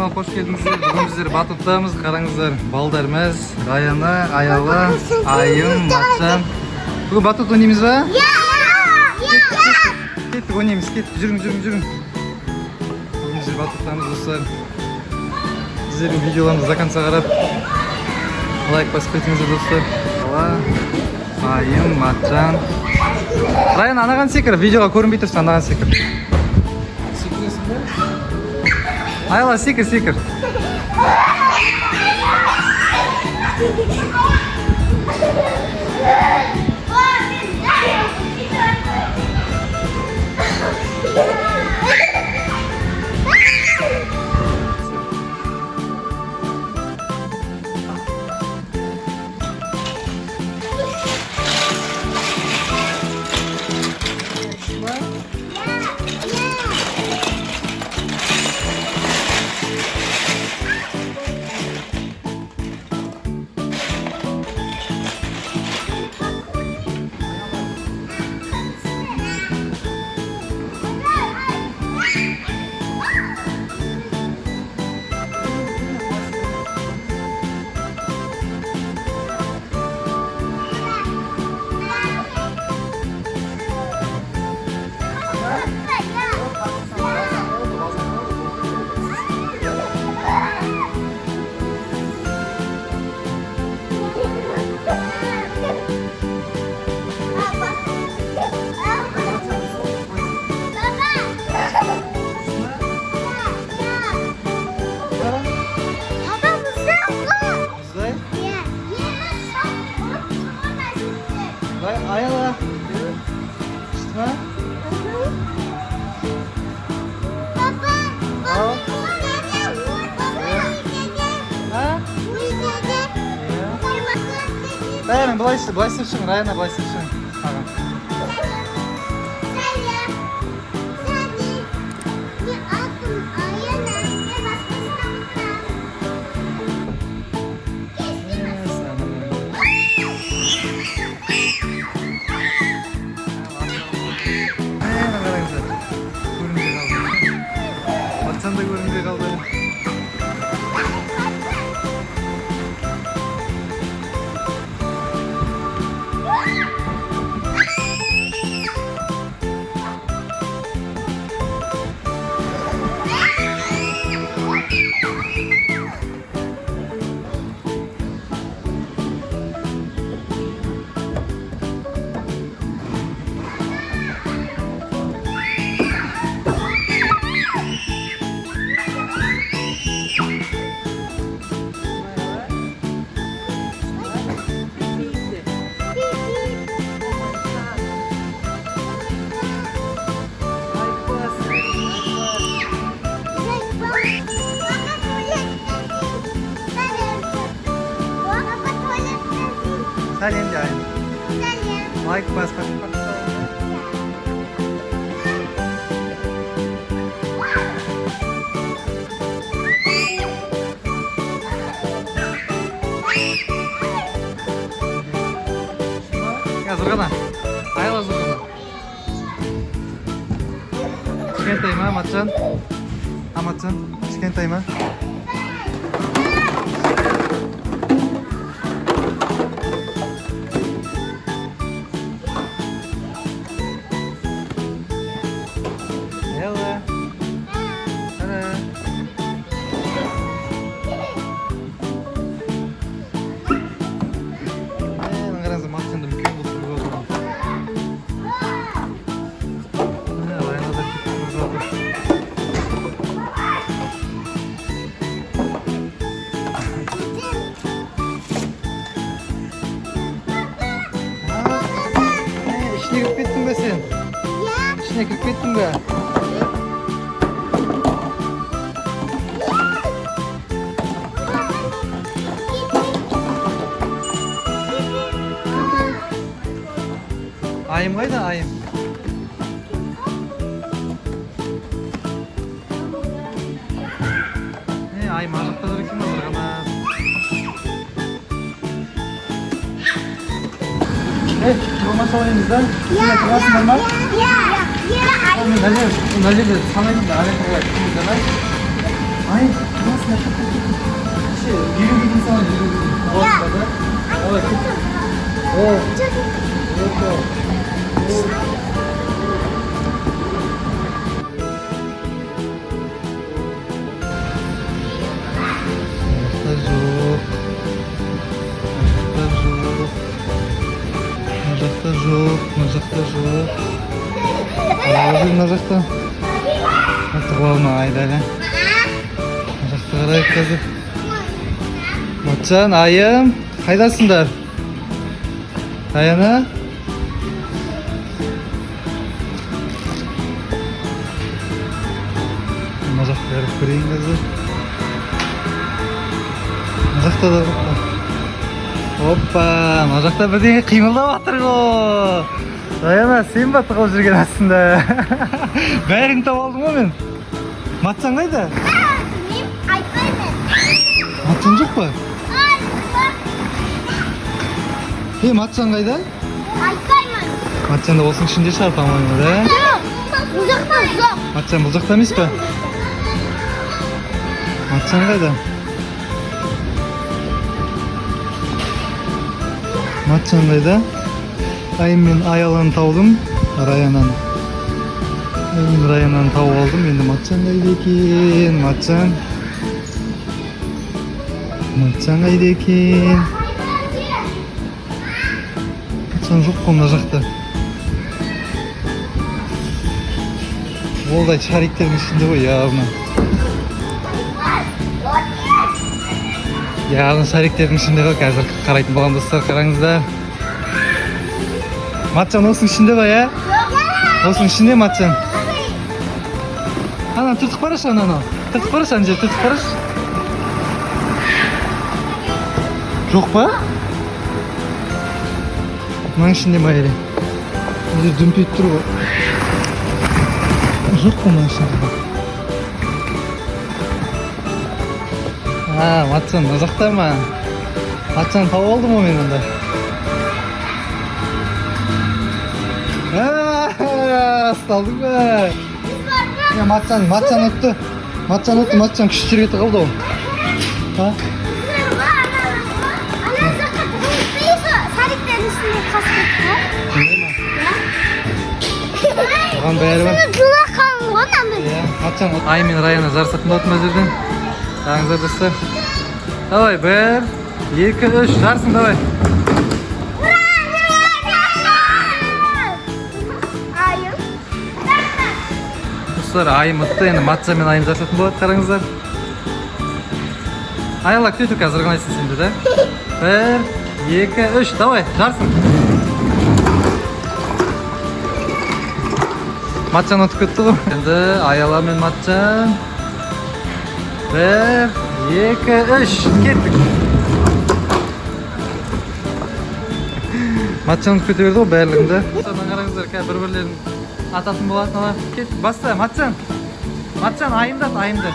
каналыма қош келдіңіздер. Бүгін біздер батуттамыз. Қараңыздар, балдарымыз, Раяна, Аяла, Айым, Матжан. Бүгін батут ойнаймыз ба? Кеттік ойнаймыз, кеттік. Жүрің. Бүгін біздер батуттамыз достар. Сіздердің видеоларымызды до конца қарап лайк басып кетіңіздер достар. Аяла, Айым, Матжан. Раяна, анаған секір. Видеоға көрінбей тұрсын, анаған секір. Ayla секір. Ayla. Çıkma. Dayanın, былай сыршың, Раяна, былай сыршың. Sen de görünce kaldı. Salin jangan. Like pas. Ya zurgana. Ayla zurgana. Kişkentay mı Matcan? Matcan, kişkentay mı? İçine girip gittin be sen. İçine girip gittin be. Ayım kayda ayım? Ayım azıkta durur kim hazır ama. Rumah salonimizda sizlar kirasizlarmi? Najib, sanayimda, Hayır, nasıl yapalım? Yürü gidin sana, yürü gidin. Ortada. Evet. Evet. Мына жакта жок. Мына жакта. Тыгып алма айдайлы. Мына жакта карайык азыр. Матчан, айым, кайдасыңдар? Аяна? Мына жакка барып көрейин азыр. Мына жакта да бар. Опа, мына жакта бирдеңе кыймылдап атыр го. Аяна, сен ба тыгып жүрген астында? Бәрин таап алдым го мен. Матчан кайда? Мен айтпаймын. Матчан жок па? Матчан кайда? Айтпаймын. Матчан да болсун ичинде шаар по-моему, да? Жоқ, бұл жақта жоқ. Матчан бул жакта эмес па? Матчан кайда? Матчан кайда? Айым мен аяланы табдым, Раянаны. Мен Раянаны табып алдым. Енді Матчан кайда экен? Матчан. Матчан кайда экен? Матчан жок мына жакта. Олдай шариктердин ичинде го, явно. Явно шариктердин ичинде го. Азыр карайтын болгон достор, караңыздар. Матчан осунун ичинде го, я? Осунун ичинде Матчан. Ана түртүп бараш, ана. Түртүп бараш, ана жер түртүп бараш. Жок па? Мынын ичинде майри. Өзү дүмпүйүп тур го. Жок па мынын ичинде? Матчан мына жактамы? Матчан таап алдым го мен анда. Асталдың ба? Матчан өттү. Матчан күчтүү жерге тыгылды ол. Ана жаққа тығылып сариктердің үстіне қасып Оған бәрі бар. Жылы қалың ғой намын. Матчан Ай мен Раяна жарысатын болатын бұл жерден. Қараңыздар достар. Давай, 1, 2, 3 жарсын, давай. Достар, айым ұтты, енді Матчан мен айым жарысатын болады, қараңыздар. Аяла күту қазір қанайсың сенде, да? 1, 2, 3, давай, жарсын. Матчан ұтып кетті ғой. Енді Аяла мен Матчан. 1, 2, 3, кеттік. Матчан ұтып кете берді ғой бәрлігінде. Қараңыздар, бір-бірлерін ататын болатын алар. Кеттік, баста, Матчан. Матчан, айымдат, айымды.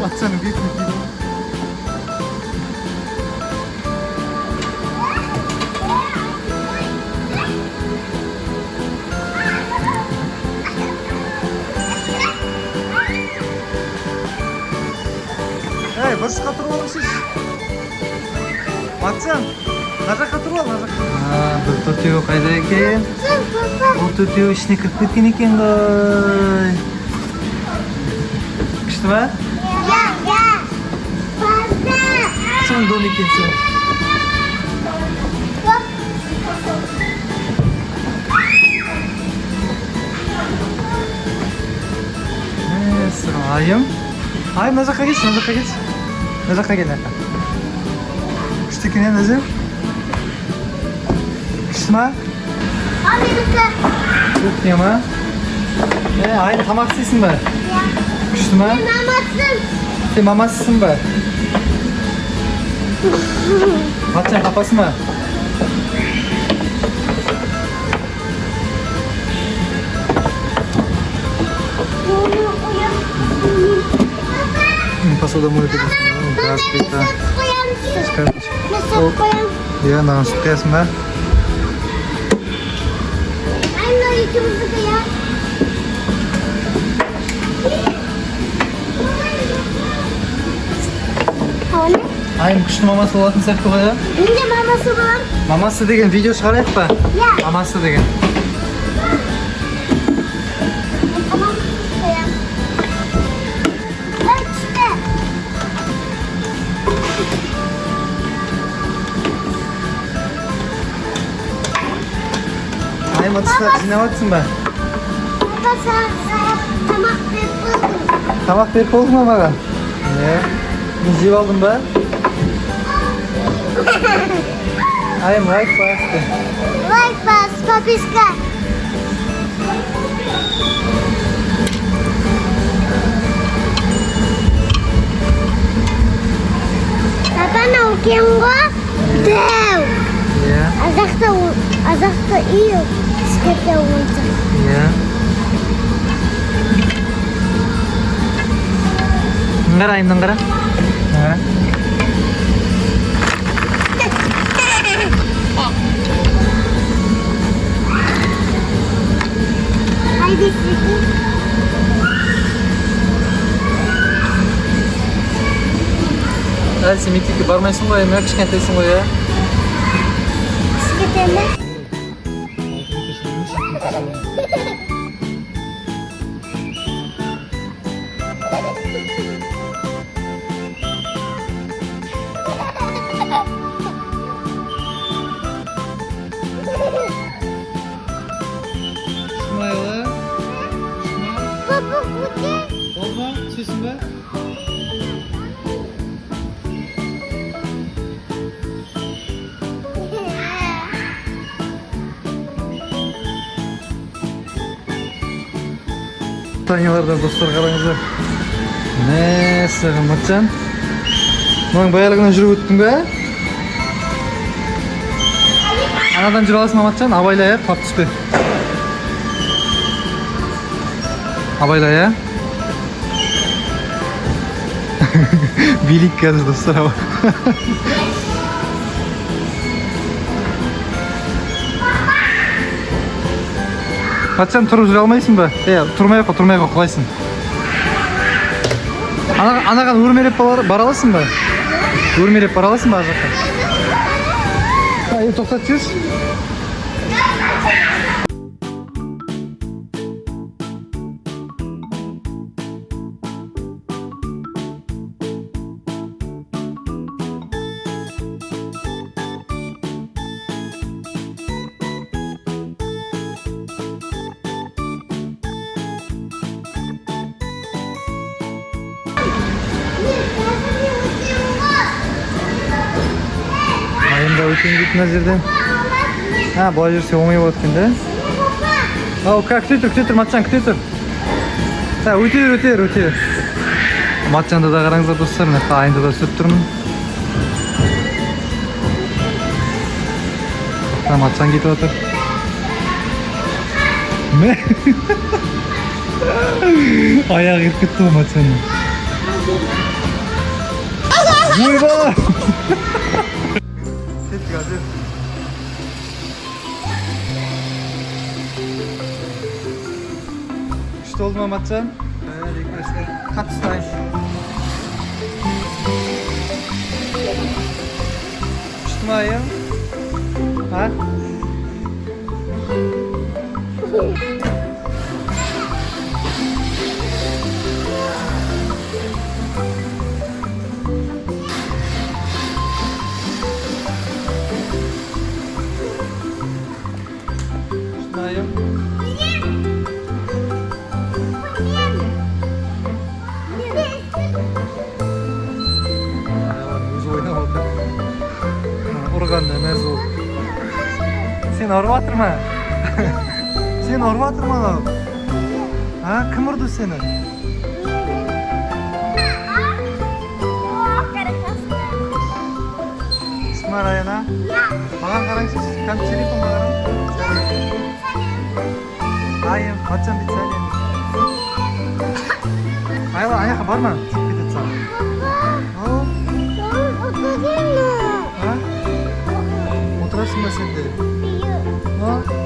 Матчанın büyük bir video. Hey, bir sıkı tur oğlum siz. Matcan, najak tur ol, najak. Bu tutuyor kayda eken. Bu tutuyor işine kırıp ketken eken goy. Kıştı mı? Sen don ekensin. Ayım. Ayım ne zakka geç, ne zakka geç. Ne zakka gel nerede? Kıştı ki ne nazım? Kıştı mı? Yok diye mi? Ayım hamaksızsın mı? Kıştı mı? Sen mamasısın mı? Matcan kafası mı? посудомойлар дейсің. Газ плита. Koyamsın. Шкафчик. Nasıl koyam? Иә, мынаған сүт құясың ба? Anne ikimizi de ya. Hani? Айым күшті мамасы болатын сияқты ғой, иә? Önce maması var. Мамасы деген видео шығарайық па? Ya. Мамасы деген. Tamam. Koyam. Bak işte. Айым ыдыстар жинап жатсың ба? Baba sana tamam yapalım. Тамақ беріп болдың ба маған? Иә. Мен жеп алдым ба? Айым лайк басты. Like bas, papiska. Tatana okuyan gua. Dev. Иә. Azakta iyi. Bisikletle olacak. Иә. Қара айымнан қара. Қара. Haydi sizi. Әлі сен мектепке бармайсың ғой, мына кішкентайсың ғой, иә? Bisikletle. Шумайлы. Baba kutu. Болма, түсесің ба? Танялардан достар қараңыздар. Мәссаған Матжан. Мынаң баялығынан жүріп өттің бе? Анадан жүріп аласың ба Матжан? Абайла, иә? Қап түспе. Абайла, иә? Билік қазір достар аба. Матжан, тұрып жүре алмайсың ба? Тұрмай ақ, құлайсың. Анаған өрмелеп бара аласың ба? Өрмелеп бара аласың ба ар жаққа? Тоқтат жүз. Айымда өтейін дейді мына жерден. Былай жүрсе оңай болады екен, да? Күте тұр, Матжан, күте тұр. Өте бер. Матжанды да қараңыздар достар, айында да сөп тұрмын. Матжан кетіп отыр. Аяғы еріп кетті ғой Матжанның. Ойба! Кетті қазір. Күшті oldu ма Матжан? Қатты ұстайын. Күшті ма айым? Ayım. Өзі ойнап отыр. Ұрғанда мәз болып. Сен ұрып жатыр ма? Сен ұрып жатыр ма анау? Кім ұрды сені? Исмар Аяна? Маған қараңшы, кәміп телефонға қараң. Айым, Матжан бит сәлем. Айла, аяққа барма, тиіп кетеді саған. sende? Büyük. Ha?